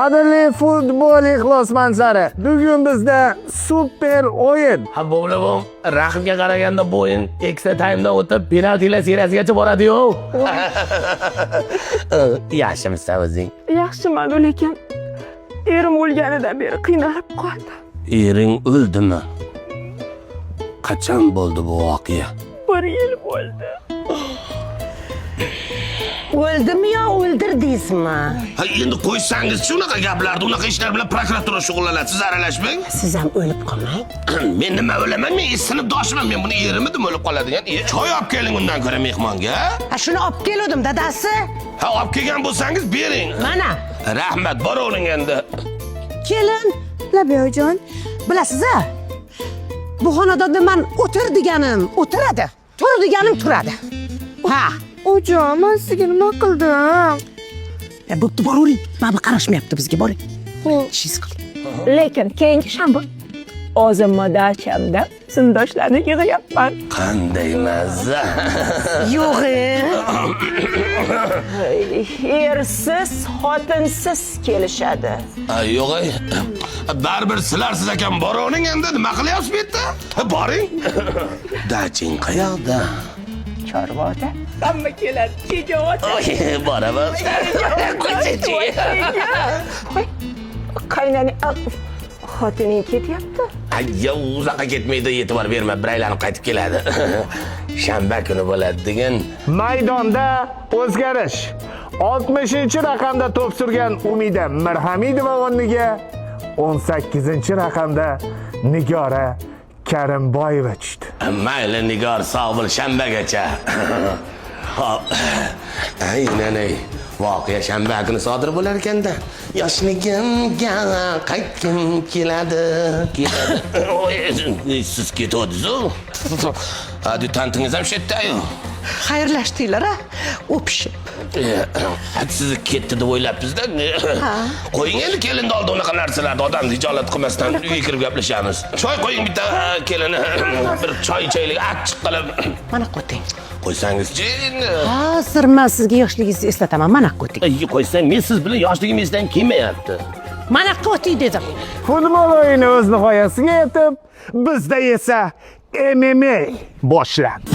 Qadrli futbol ixlosmandlari, bugun bizda super o'yin. Ha bo'lib, raqibga qaraganda bu o'yin ekstra taymdan o'tib penaltilar seriyasigacha boradi-yu. Yaxshimisiz o'zing? Yaxshiman, lekin erim o'lganidan beri qiynalib qoldim. Ering o'ldimi? Qachon bo'ldi bu voqea? 1 yil bo'ldi. O'ldimi yo o'ldirdingizmi? Ha endi qo'ysangiz shunaqa gaplarni, unaqa ishlar bilan prokuratura shug'ullanadi. Siz aralashmang. Siz ham o'lib qolmang. Men nima o'laman? Men sinfdoshiman. Men buni erimidim o'lib qoladigan. Choy olib keling undan ko'ra mehmonga. Ha shuni olib keldim dadasi. Ha olib kelgan bo'lsangiz bering. Mana. Rahmat, boravering endi. Kelin. Labiyojon, bilasiz-a? Bu xonadonda men o'tir deganim o'tiradi, tur deganim turadi. Ha. Ojon, men sizga nima qildim? Bo'pti, boravering. Mana bu qarashmayapti bizga, boring. Ishingiz qil. Lekin keyingi shanba o'zimni dachamda sinfdoshlarni yig'yapman. Qanday mazza. Yo'q-e. Ersiz, xotinsiz kelishadi. Yo'q-ay. Baribir sizlarsiz ekan, boravering endi. Nima qilyapsiz bu yerda? Boring. Daching qayoqda? Chorvoda. Hamma keladi, Chejovot. Boraman. Qaynani xotining ketyapti. Ayyo, uzoqqa ketmaydi, e'tibor berma, bir aylanib qaytib keladi. Shanba kuni bo'ladi degan. Maydonda o'zgarish. 60-raqamda to'p surgan Umida Mirhamidova o'rniga 18-raqamda Nigora Karimboyeva tushdi. Mayli Nigor, sog' bo'l, shanbagacha. Hop. Aynan voqea shanba kuni sodir bo'lar ekanda. Yoshligimga qaytgim keladi. Siz ketdingiz-ku. Adjutantingiz ham shu yerda-yu. Xayrlashdinglar-a? O'pishib. Sizni ketdi deb o'ylabmiz-da. Qo'ying endi kelinni oldi unaqa narsalarni, odamni hijolat qilmasdan uyga kirib gaplashamiz. Choy qo'ying bitta kelini. Bir choy ichaylik, achchiq qilib. Mana qo'ting. Qo'ysangiz-chi. Hozir men sizga yoshligingizni eslataman. Mana qo'ting. Qo'ysang, men siz bilan yoshligimizdan kelmayapti. Mana qo'ting dedim. Futbol o'yini o'z nihoyasiga yetib, bizda esa MMA boshlandi.